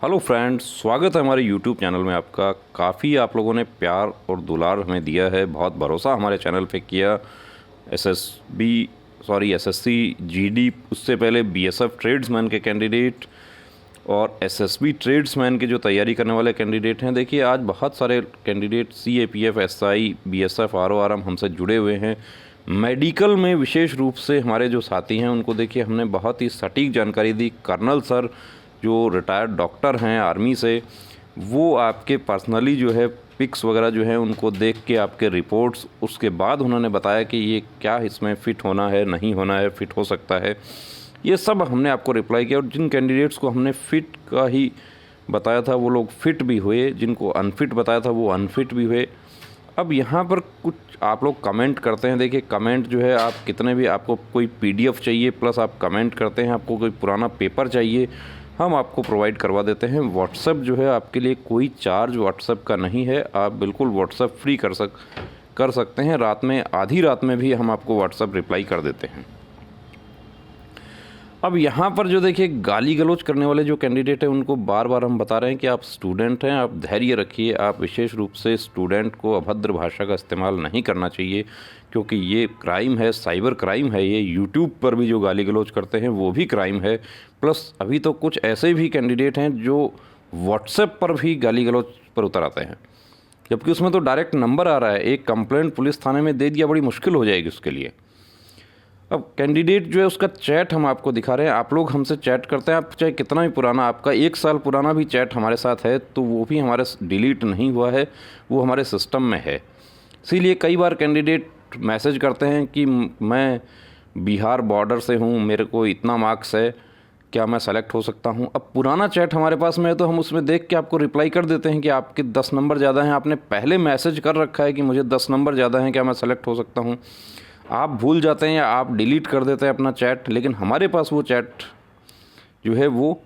Hello friends, स्वागत है हमारे यूट्यूब चैनल में आपका। काफ़ी आप लोगों ने प्यार और दुलार हमें दिया है, बहुत भरोसा हमारे चैनल पे किया। एसएससी जीडी, उससे पहले बीएसएफ ट्रेड्समैन के कैंडिडेट और एसएसबी ट्रेड्समैन के जो तैयारी करने वाले कैंडिडेट हैं। देखिए, आज बहुत सारे कैंडिडेट सीएपीएफ, एसआई, बीएसएफ, आरओआरएम हमसे जुड़े हुए हैं। मेडिकल में विशेष रूप से हमारे जो साथी हैं उनको देखिए हमने बहुत ही सटीक जानकारी दी। कर्नल सर जो रिटायर्ड डॉक्टर हैं आर्मी से, वो आपके पर्सनली जो है पिक्स वगैरह जो है उनको देख के आपके रिपोर्ट्स, उसके बाद उन्होंने बताया कि ये क्या इसमें फ़िट होना है, नहीं होना है, फ़िट हो सकता है। ये सब हमने आपको रिप्लाई किया और जिन कैंडिडेट्स को हमने फ़िट का ही बताया था वो लोग फ़िट भी हुए, जिनको अनफिट बताया था वो अनफिट भी हुए। अब यहाँ पर कुछ आप लोग कमेंट करते हैं। देखिए, कमेंट जो है आप कितने भी, आपको कोई पीडीएफ चाहिए प्लस आप कमेंट करते हैं, आपको कोई पुराना पेपर चाहिए, हम आपको प्रोवाइड करवा देते हैं। व्हाट्सएप जो है आपके लिए कोई चार्ज व्हाट्सएप का नहीं है, आप बिल्कुल व्हाट्सएप फ्री कर सकते हैं। रात में, आधी रात में भी हम आपको व्हाट्सएप रिप्लाई कर देते हैं। अब यहाँ पर जो देखिए गाली गलौज करने वाले जो कैंडिडेट हैं उनको बार बार हम बता रहे हैं कि आप स्टूडेंट हैं, आप धैर्य रखिए। आप विशेष रूप से स्टूडेंट को अभद्र भाषा का इस्तेमाल नहीं करना चाहिए, क्योंकि ये क्राइम है, साइबर क्राइम है। ये यूट्यूब पर भी जो गाली गलौज करते हैं वो भी क्राइम है। प्लस अभी तो कुछ ऐसे भी कैंडिडेट हैं जो व्हाट्सएप पर भी गाली गलौज पर उतर आते हैं, जबकि उसमें तो डायरेक्ट नंबर आ रहा है। एक कंप्लेंट पुलिस थाने में दे दिया, बड़ी मुश्किल हो जाएगी उसके लिए। अब कैंडिडेट जो है उसका चैट हम आपको दिखा रहे हैं। आप लोग हमसे चैट करते हैं, आप चाहे कितना भी पुराना, आपका 1 साल पुराना भी चैट हमारे साथ है तो वो भी हमारे डिलीट नहीं हुआ है, वो हमारे सिस्टम में है। इसीलिए कई बार कैंडिडेट मैसेज करते हैं कि मैं बिहार बॉर्डर से हूँ, मेरे को इतना मार्क्स है, क्या मैं सेलेक्ट हो सकता हूँ। अब पुराना चैट हमारे पास में है तो हम उसमें देख के आपको रिप्लाई कर देते हैं कि आपके 10 नंबर ज़्यादा हैं। आपने पहले मैसेज कर रखा है कि मुझे 10 नंबर ज़्यादा हैं, क्या मैं सेलेक्ट हो सकता हूँ। आप भूल जाते हैं या आप डिलीट कर देते हैं अपना चैट, लेकिन हमारे पास वो चैट जो है वो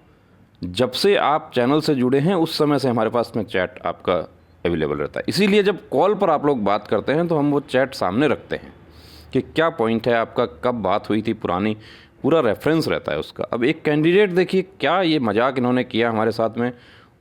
जब से आप चैनल से जुड़े हैं उस समय से हमारे पास में चैट आपका अवेलेबल रहता है। इसीलिए जब कॉल पर आप लोग बात करते हैं तो हम वो चैट सामने रखते हैं कि क्या पॉइंट है आपका, कब बात हुई थी पुरानी, पूरा रेफरेंस रहता है उसका। अब एक कैंडिडेट देखिए क्या ये मजाक इन्होंने किया हमारे साथ में,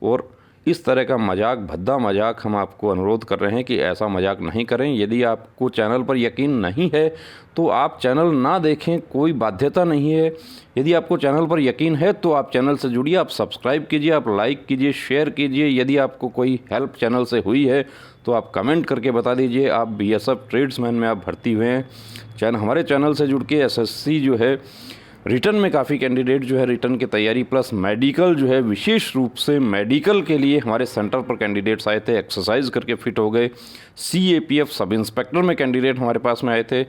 और इस तरह का मजाक, भद्दा मजाक, हम आपको अनुरोध कर रहे हैं कि ऐसा मजाक नहीं करें। यदि आपको चैनल पर यकीन नहीं है तो आप चैनल ना देखें, कोई बाध्यता नहीं है। यदि आपको चैनल पर यकीन है तो आप चैनल से जुड़िए, आप सब्सक्राइब कीजिए, आप लाइक कीजिए, शेयर कीजिए। यदि आपको कोई हेल्प चैनल से हुई है तो आप कमेंट करके बता दीजिए। आप बीएसएफ ट्रेड्समैन में आप भर्ती हुए हैं, हमारे चैनल से जुड़ के एसएससी जो है, रिटर्न में काफ़ी कैंडिडेट जो है रिटर्न की तैयारी प्लस मेडिकल जो है, विशेष रूप से मेडिकल के लिए हमारे सेंटर पर कैंडिडेट्स आए थे, एक्सरसाइज करके फिट हो गए। सीएपीएफ सब इंस्पेक्टर में कैंडिडेट हमारे पास में आए थे,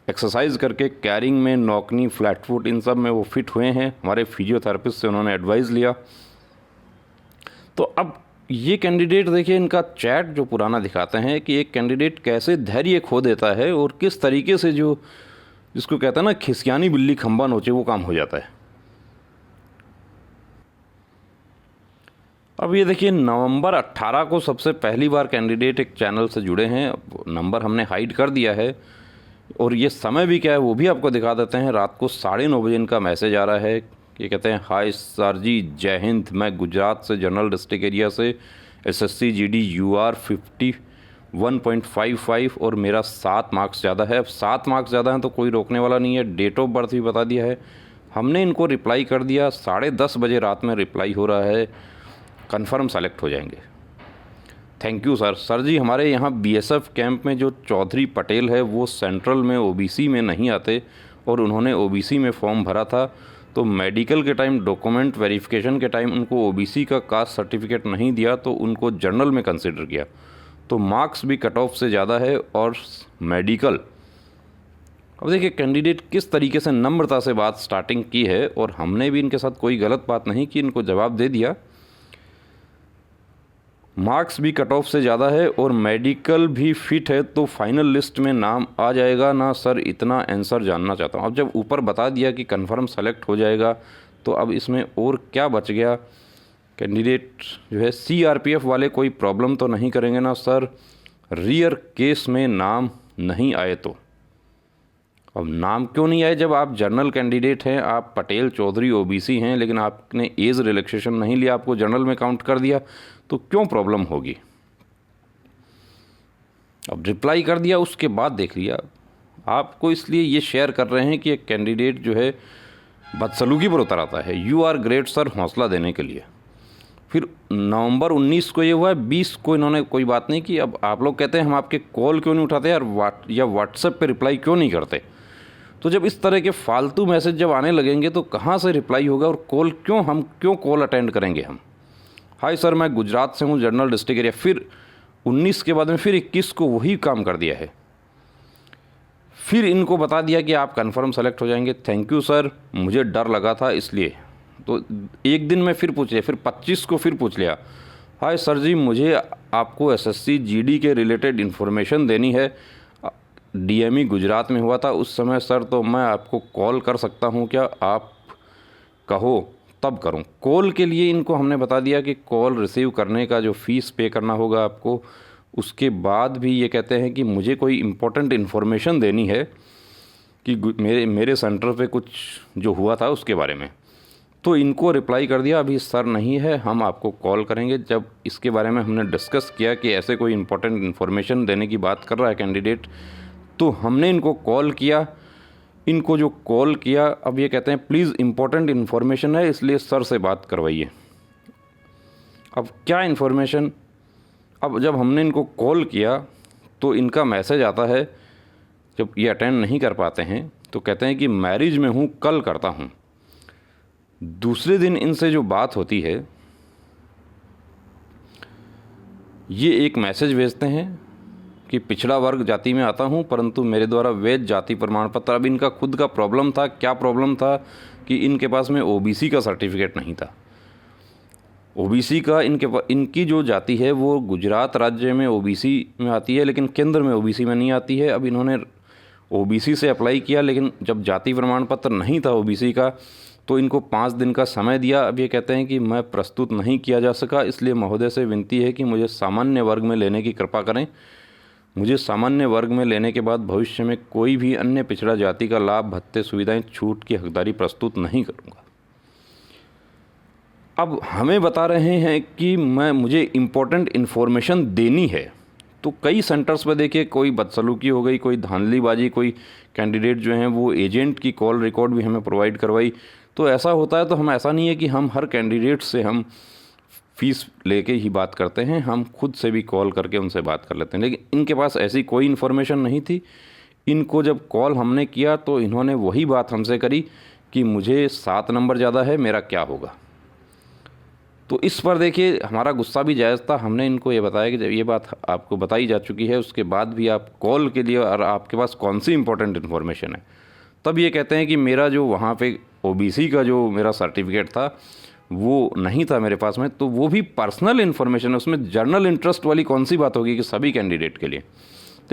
एक्सरसाइज करके कैरिंग में, नॉकनी, फ्लैट फुट, इन सब में वो फिट हुए हैं। हमारे फिजियोथेरेपिस्ट से उन्होंने एडवाइस लिया। तो अब ये कैंडिडेट देखिए, इनका चैट जो पुराना दिखाते हैं कि एक कैंडिडेट कैसे धैर्य खो देता है और किस तरीके से जो, जिसको कहते हैं ना खिसियानी बिल्ली खंबा नोचे, वो काम हो जाता है। अब ये देखिए, नवंबर 18 को सबसे पहली बार कैंडिडेट एक चैनल से जुड़े हैं। नंबर हमने हाइड कर दिया है और ये समय भी क्या है वो भी आपको दिखा देते हैं। रात को 9:30 बजे इनका मैसेज आ रहा है कि कहते हैं, हाय सर जी, जय हिंद, मैं गुजरात से, जनरल डिस्ट्रिक्ट एरिया से, एसएससी जीडी UR 51.55 और मेरा 7 मार्क्स ज़्यादा है। अब 7 मार्क्स ज़्यादा हैं तो कोई रोकने वाला नहीं है। डेट ऑफ बर्थ भी बता दिया है हमने, इनको रिप्लाई कर दिया। 10:30 बजे रात में रिप्लाई हो रहा है, कंफर्म सेलेक्ट हो जाएंगे। Thank you sir. सर जी, हमारे यहाँ बीएसएफ कैंप में जो चौधरी पटेल है वो सेंट्रल में ओबीसी में नहीं आते और उन्होंने ओबीसी में फॉर्म भरा था, तो मेडिकल के टाइम, डॉक्यूमेंट वेरिफिकेशन के टाइम उनको ओबीसी का कास्ट सर्टिफिकेट नहीं दिया तो उनको जनरल में कंसिडर किया, तो मार्क्स भी कट ऑफ से ज़्यादा है और मेडिकल। अब देखिए कैंडिडेट किस तरीके से नम्रता से बात स्टार्टिंग की है और हमने भी इनके साथ कोई गलत बात नहीं की, इनको जवाब दे दिया। मार्क्स भी कट ऑफ से ज़्यादा है और मेडिकल भी फिट है तो फाइनल लिस्ट में नाम आ जाएगा ना सर, इतना आंसर जानना चाहता हूँ। अब जब ऊपर बता दिया कि कंफर्म सेलेक्ट हो जाएगा तो अब इसमें और क्या बच गया। कैंडिडेट जो है सीआरपीएफ वाले कोई प्रॉब्लम तो नहीं करेंगे ना सर, रियर केस में नाम नहीं आए तो। अब नाम क्यों नहीं आए? जब आप जनरल कैंडिडेट हैं, आप पटेल चौधरी ओबीसी हैं, लेकिन आपने एज रिलैक्सेशन नहीं लिया, आपको जनरल में काउंट कर दिया, तो क्यों प्रॉब्लम होगी? अब रिप्लाई कर दिया, उसके बाद देख लिया। आपको इसलिए ये शेयर कर रहे हैं कि एक कैंडिडेट जो है बदसलूकी पर उतर आता है। यू आर ग्रेट सर, हौसला देने के लिए। फिर नवंबर 19 को ये हुआ है, 20 को इन्होंने कोई बात नहीं की। अब आप लोग कहते हैं हम आपके कॉल क्यों नहीं उठाते यार, या व्हाट्सएप पे रिप्लाई क्यों नहीं करते? तो जब इस तरह के फालतू मैसेज जब आने लगेंगे तो कहाँ से रिप्लाई होगा, और कॉल क्यों कॉल अटेंड करेंगे हम? हाय सर, मैं गुजरात से हूँ, जनरल डिस्ट्रिक्ट एरिया। फिर 19 के बाद में फिर 21 को वही काम कर दिया है। फिर इनको बता दिया कि आप कंफर्म सेलेक्ट हो जाएंगे। थैंक यू सर, मुझे डर लगा था इसलिए। तो एक दिन में फिर पूछ लिया, फिर 25 को फिर पूछ लिया, हाय सर जी, मुझे आपको एसएससी जीडी के रिलेटेड इन्फॉर्मेशन देनी है। डीएमई गुजरात में हुआ था उस समय सर, तो मैं आपको कॉल कर सकता हूँ क्या? आप कहो तब करूँ। कॉल के लिए इनको हमने बता दिया कि कॉल रिसीव करने का जो फ़ीस पे करना होगा आपको। उसके बाद भी ये कहते हैं कि मुझे कोई इम्पोर्टेंट इन्फॉर्मेशन देनी है कि मेरे सेंटर पे कुछ जो हुआ था उसके बारे में। तो इनको रिप्लाई कर दिया, अभी सर नहीं है, हम आपको कॉल करेंगे। जब इसके बारे में हमने डिस्कस किया कि ऐसे कोई इम्पोर्टेंट इन्फॉर्मेशन देने की बात कर रहा है कैंडिडेट, तो हमने इनको कॉल किया। इनको जो कॉल किया, अब ये कहते हैं प्लीज़ इम्पोर्टेंट इन्फॉर्मेशन है, इसलिए सर से बात करवाइए। अब क्या इन्फॉर्मेशन? अब जब हमने इनको कॉल किया तो इनका मैसेज आता है, जब ये अटेंड नहीं कर पाते हैं तो कहते हैं कि मैरिज में हूँ, कल करता हूँ। दूसरे दिन इनसे जो बात होती है, ये एक मैसेज भेजते हैं कि पिछड़ा वर्ग जाति में आता हूँ, परंतु मेरे द्वारा वैध जाति प्रमाण पत्र। अब इनका खुद का प्रॉब्लम था। क्या प्रॉब्लम था? कि इनके पास में ओबीसी का सर्टिफिकेट नहीं था। ओबीसी का इनकी जो जाति है वो गुजरात राज्य में ओबीसी में आती है, लेकिन केंद्र में ओबीसी में नहीं आती है। अब इन्होंने ओबीसी से अप्लाई किया, लेकिन जब जाति प्रमाण पत्र नहीं था ओबीसी का, तो इनको 5 दिन का समय दिया। अब ये कहते हैं कि मैं प्रस्तुत नहीं किया जा सका, इसलिए महोदय से विनती है कि मुझे सामान्य वर्ग में लेने की कृपा करें। मुझे सामान्य वर्ग में लेने के बाद भविष्य में कोई भी अन्य पिछड़ा जाति का लाभ, भत्ते, सुविधाएं, छूट की हकदारी प्रस्तुत नहीं करूंगा। अब हमें बता रहे हैं कि मुझे इम्पोर्टेंट इन्फॉर्मेशन देनी है। तो कई सेंटर्स पर देखिए, कोई बदसलूकी हो गई, कोई धांधलीबाजी, कोई कैंडिडेट जो हैं वो एजेंट की कॉल रिकॉर्ड भी हमें प्रोवाइड करवाई। तो ऐसा होता है। तो हम ऐसा नहीं है कि हम हर कैंडिडेट से हम फ़ीस लेके ही बात करते हैं, हम खुद से भी कॉल करके उनसे बात कर लेते हैं। लेकिन इनके पास ऐसी कोई इन्फॉर्मेशन नहीं थी। इनको जब कॉल हमने किया तो इन्होंने वही बात हमसे करी कि मुझे 7 नंबर ज़्यादा है, मेरा क्या होगा। तो इस पर देखिए हमारा गुस्सा भी जायज़ था। हमने इनको ये बताया कि जब ये बात आपको बताई जा चुकी है, उसके बाद भी आप कॉल के लिए, और आपके पास कौन सी इंपॉर्टेंट इन्फॉर्मेशन है। तब ये कहते हैं कि मेरा जो वहाँ पे ओबीसी का जो मेरा सर्टिफिकेट था वो नहीं था मेरे पास में। तो वो भी पर्सनल इन्फॉर्मेशन है, उसमें जर्नल इंटरेस्ट वाली कौन सी बात होगी कि सभी कैंडिडेट के लिए।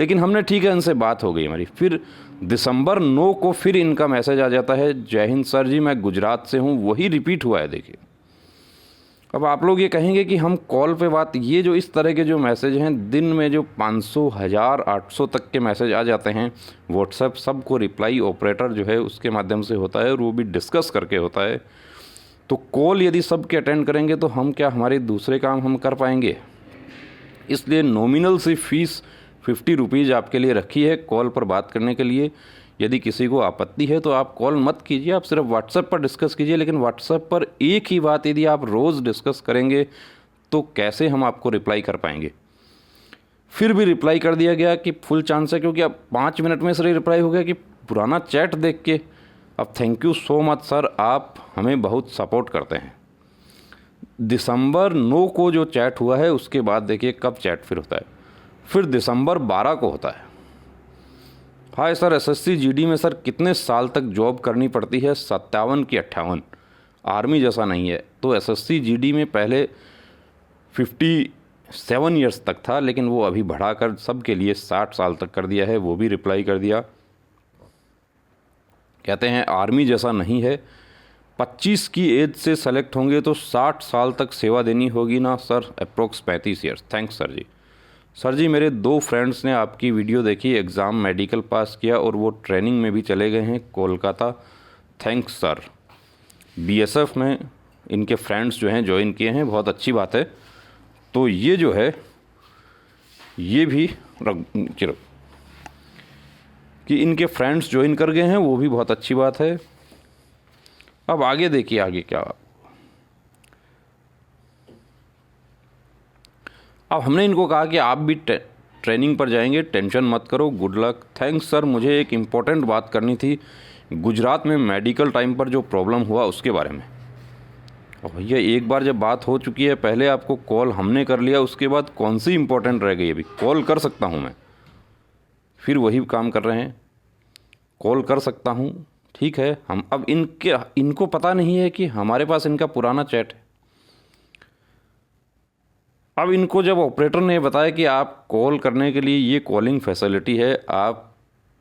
लेकिन हमने ठीक है, इनसे बात हो गई हमारी। फिर दिसंबर 9 को फिर इनका मैसेज आ जाता है, जय हिंद सर जी, मैं गुजरात से हूँ। वही रिपीट हुआ है। देखिए, अब आप लोग ये कहेंगे कि हम कॉल पे बात, ये जो इस तरह के जो मैसेज हैं, दिन में जो 500, 1000, 800 तक के मैसेज आ जाते हैं व्हाट्सएप, सबको रिप्लाई ऑपरेटर जो है उसके माध्यम से होता है, और वो भी डिस्कस करके होता है। तो कॉल यदि सबके अटेंड करेंगे तो हम क्या, हमारे दूसरे काम हम कर पाएंगे? इसलिए नॉमिनल सी फ़ीस 50 रुपीज़ आपके लिए रखी है कॉल पर बात करने के लिए। यदि किसी को आपत्ति है तो आप कॉल मत कीजिए, आप सिर्फ व्हाट्सएप पर डिस्कस कीजिए। लेकिन व्हाट्सएप पर एक ही बात यदि आप रोज़ डिस्कस करेंगे तो कैसे हम आपको रिप्लाई कर पाएंगे? फिर भी रिप्लाई कर दिया गया कि फुल चांस है, क्योंकि अब 5 मिनट में सर रिप्लाई हो गया कि पुराना चैट देख के। अब thank you so much sir, आप हमें बहुत सपोर्ट करते हैं। दिसंबर 9 को जो चैट हुआ है, उसके बाद देखिए कब चैट फिर होता है। फिर दिसंबर 12 को होता है, हाय सर, एसएससी जीडी में सर कितने साल तक जॉब करनी पड़ती है? 57 की 58। आर्मी जैसा नहीं है। तो एसएससी जीडी में पहले 57 ईयर्स तक था, लेकिन वो अभी बढ़ाकर सबके लिए 60 साल तक कर दिया है। वो भी रिप्लाई कर दिया। कहते हैं आर्मी जैसा नहीं है, 25 की एज से सेलेक्ट होंगे तो 60 साल तक सेवा देनी होगी ना sir, approx 35 years. Thanks sir ji. Sir ji, मेरे 2 फ्रेंड्स ने आपकी वीडियो देखी, एग्ज़ाम मेडिकल पास किया और वो ट्रेनिंग में भी चले गए हैं कोलकाता। Thanks sir. बीएसएफ में इनके फ्रेंड्स जो हैं ज्वाइन किए हैं, बहुत अच्छी बात है। तो ये जो है ये भी चलो कि इनके फ्रेंड्स ज्वाइन कर गए हैं, वो भी बहुत अच्छी बात है। अब आगे देखिए, आगे क्या। अब हमने इनको कहा कि आप भी ट्रेनिंग पर जाएंगे, टेंशन मत करो, गुड लक। थैंक्स सर, मुझे एक इम्पोर्टेंट बात करनी थी, गुजरात में मेडिकल टाइम पर जो प्रॉब्लम हुआ उसके बारे में। और भैया एक बार जब बात हो चुकी है, पहले आपको कॉल हमने कर लिया, उसके बाद कौन सी इम्पोर्टेंट रह गई? अभी कॉल कर सकता हूँ मैं, फिर वही काम कर रहे हैं, कॉल कर सकता हूँ, ठीक है। हम अब इनको पता नहीं है कि हमारे पास इनका पुराना चैट है। अब इनको जब ऑपरेटर ने बताया कि आप कॉल करने के लिए ये कॉलिंग फैसिलिटी है, आप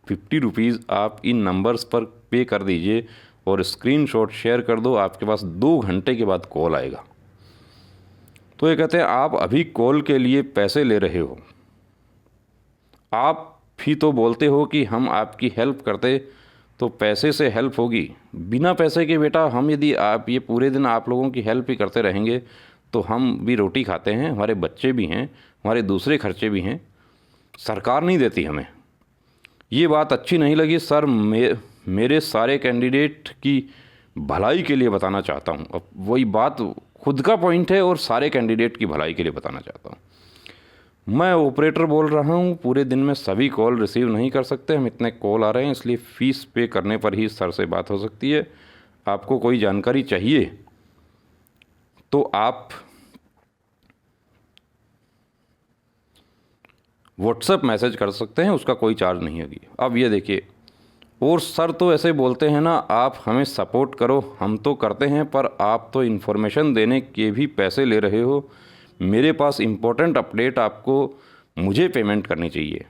50 रुपीज़ आप इन नंबर्स पर पे कर दीजिए और स्क्रीनशॉट शेयर कर दो, आपके पास 2 घंटे के बाद कॉल आएगा। तो ये कहते हैं आप अभी कॉल के लिए पैसे ले रहे हो, आप भी तो बोलते हो कि हम आपकी हेल्प करते तो पैसे से हेल्प होगी। बिना पैसे के बेटा हम यदि आप ये पूरे दिन आप लोगों की हेल्प ही करते रहेंगे तो हम भी रोटी खाते हैं, हमारे बच्चे भी हैं, हमारे दूसरे खर्चे भी हैं, सरकार नहीं देती हमें। ये बात अच्छी नहीं लगी सर। मेरे सारे कैंडिडेट की भलाई के लिए बताना चाहता हूँ। अब वही बात, खुद का पॉइंट है और सारे कैंडिडेट की भलाई के लिए बताना चाहता हूँ। मैं ऑपरेटर बोल रहा हूँ, पूरे दिन में सभी कॉल रिसीव नहीं कर सकते, हम इतने कॉल आ रहे हैं, इसलिए फ़ीस पे करने पर ही सर से बात हो सकती है। आपको कोई जानकारी चाहिए तो आप व्हाट्सएप मैसेज कर सकते हैं, उसका कोई चार्ज नहीं होगी। अब ये देखिए, और सर तो ऐसे बोलते हैं ना, आप हमें सपोर्ट करो, हम तो करते हैं, पर आप तो इन्फॉर्मेशन देने के भी पैसे ले रहे हो। मेरे पास इम्पोर्टेंट अपडेट, आपको मुझे पेमेंट करनी चाहिए।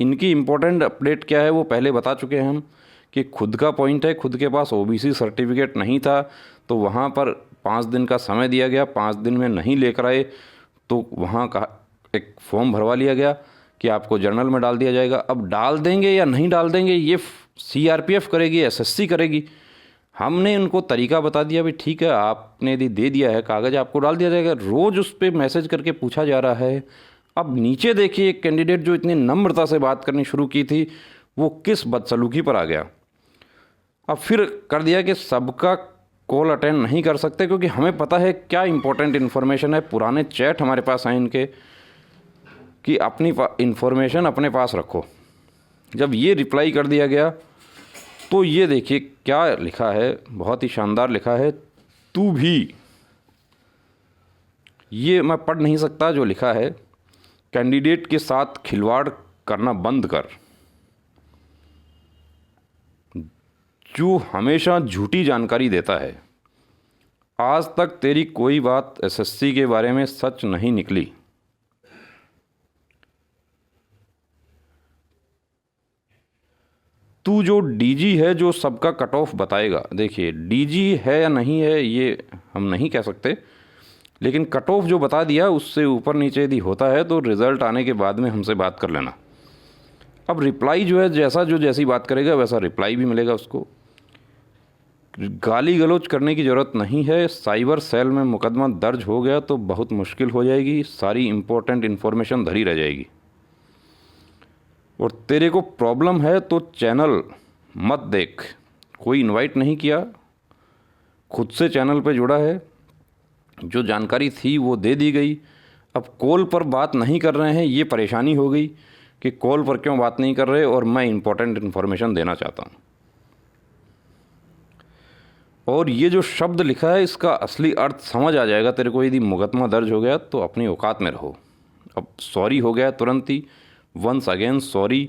इनकी इम्पोर्टेंट अपडेट क्या है वो पहले बता चुके हैं हम, कि खुद का पॉइंट है, खुद के पास ओबीसी सर्टिफिकेट नहीं था तो वहाँ पर 5 दिन का समय दिया गया, 5 दिन में नहीं लेकर आए तो वहाँ का एक फॉर्म भरवा लिया गया कि आपको जर्नल में डाल दिया जाएगा। अब डाल देंगे या नहीं डाल देंगे ये सीआरपीएफ करेगी, एसएससी करेगी। हमने उनको तरीका बता दिया, भाई ठीक है, आपने यदि दे दिया है कागज़, आपको डाल दिया जाएगा। रोज़ उस पर मैसेज करके पूछा जा रहा है। अब नीचे देखिए, एक कैंडिडेट जो इतनी नम्रता से बात करनी शुरू की थी, वो किस बदसलूकी पर आ गया। अब फिर कर दिया कि सबका कॉल अटेंड नहीं कर सकते, क्योंकि हमें पता है क्या इंपॉर्टेंट इन्फॉर्मेशन है। पुराने चैट हमारे पास हैं इनके, कि अपनी इन्फॉर्मेशन अपने पास रखो। जब ये रिप्लाई कर दिया गया तो ये देखिए क्या लिखा है, बहुत ही शानदार लिखा है। तू भी, ये मैं पढ़ नहीं सकता जो लिखा है, कैंडिडेट के साथ खिलवाड़ करना बंद कर, जो हमेशा झूठी जानकारी देता है। आज तक तेरी कोई बात एसएससी के बारे में सच नहीं निकली। तू जो डीजी है, जो सबका कट ऑफ बताएगा। देखिए डीजी है या नहीं है ये हम नहीं कह सकते, लेकिन कट ऑफ जो बता दिया उससे ऊपर नीचे यदि होता है तो रिज़ल्ट आने के बाद में हमसे बात कर लेना। अब रिप्लाई जो है, जैसी बात करेगा वैसा रिप्लाई भी मिलेगा उसको। गाली गलौज करने की ज़रूरत नहीं है। साइबर सेल में मुकदमा दर्ज हो गया तो बहुत मुश्किल हो जाएगी, सारी इम्पोर्टेंट इन्फॉर्मेशन धरी रह जाएगी। और तेरे को प्रॉब्लम है तो चैनल मत देख, कोई इनवाइट नहीं किया, खुद से चैनल पे जुड़ा है, जो जानकारी थी वो दे दी गई। अब कॉल पर बात नहीं कर रहे हैं, ये परेशानी हो गई कि कॉल पर क्यों बात नहीं कर रहे, और मैं इम्पोर्टेंट इन्फॉर्मेशन देना चाहता हूँ। और ये जो शब्द लिखा है इसका असली अर्थ समझ आ जाएगा तेरे को, यदि मुकदमा दर्ज हो गया तो अपनी औकात में रहो। अब सॉरी हो गया तुरंत ही, वंस अगेन सॉरी।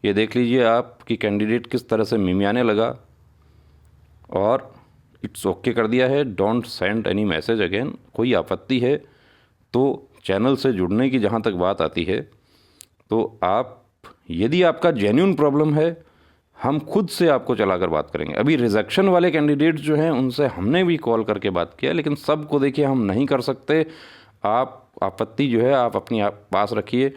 ये देख लीजिए आप कि कैंडिडेट किस तरह से मिमियाने लगा, और इट्स ओके कर दिया है, don't send any message again. कोई आपत्ति है तो चैनल से जुड़ने की जहाँ तक बात आती है, तो आप यदि आपका जेन्युइन प्रॉब्लम है, हम खुद से आपको चलाकर बात करेंगे। अभी रिजेक्शन वाले कैंडिडेट जो हैं उनसे हमने भी कॉल करके बात किया, लेकिन सबको देखिए हम नहीं कर सकते। आप आपत्ति जो है आप अपनी पास रखिए।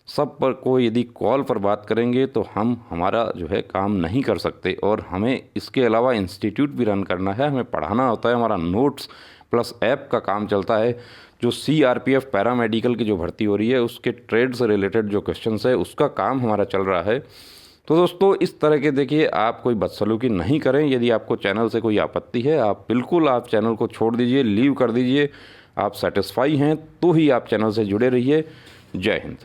सब पर कोई यदि कॉल पर बात करेंगे तो हम हमारा जो है काम नहीं कर सकते, और हमें इसके अलावा इंस्टीट्यूट भी रन करना है, हमें पढ़ाना होता है। हमारा नोट्स प्लस ऐप का काम चलता है। जो CRPF पैरामेडिकल की जो भर्ती हो रही है उसके ट्रेड से रिलेटेड जो क्वेश्चंस है उसका काम हमारा चल रहा है। तो दोस्तों इस तरह के देखिए, आप कोई बदसलूकी नहीं करें। यदि आपको चैनल से कोई आपत्ति है, आप बिल्कुल आप चैनल को छोड़ दीजिए, लीव कर दीजिए। आप सेटिस्फाई हैं तो ही आप चैनल से जुड़े रहिए। जय हिंद।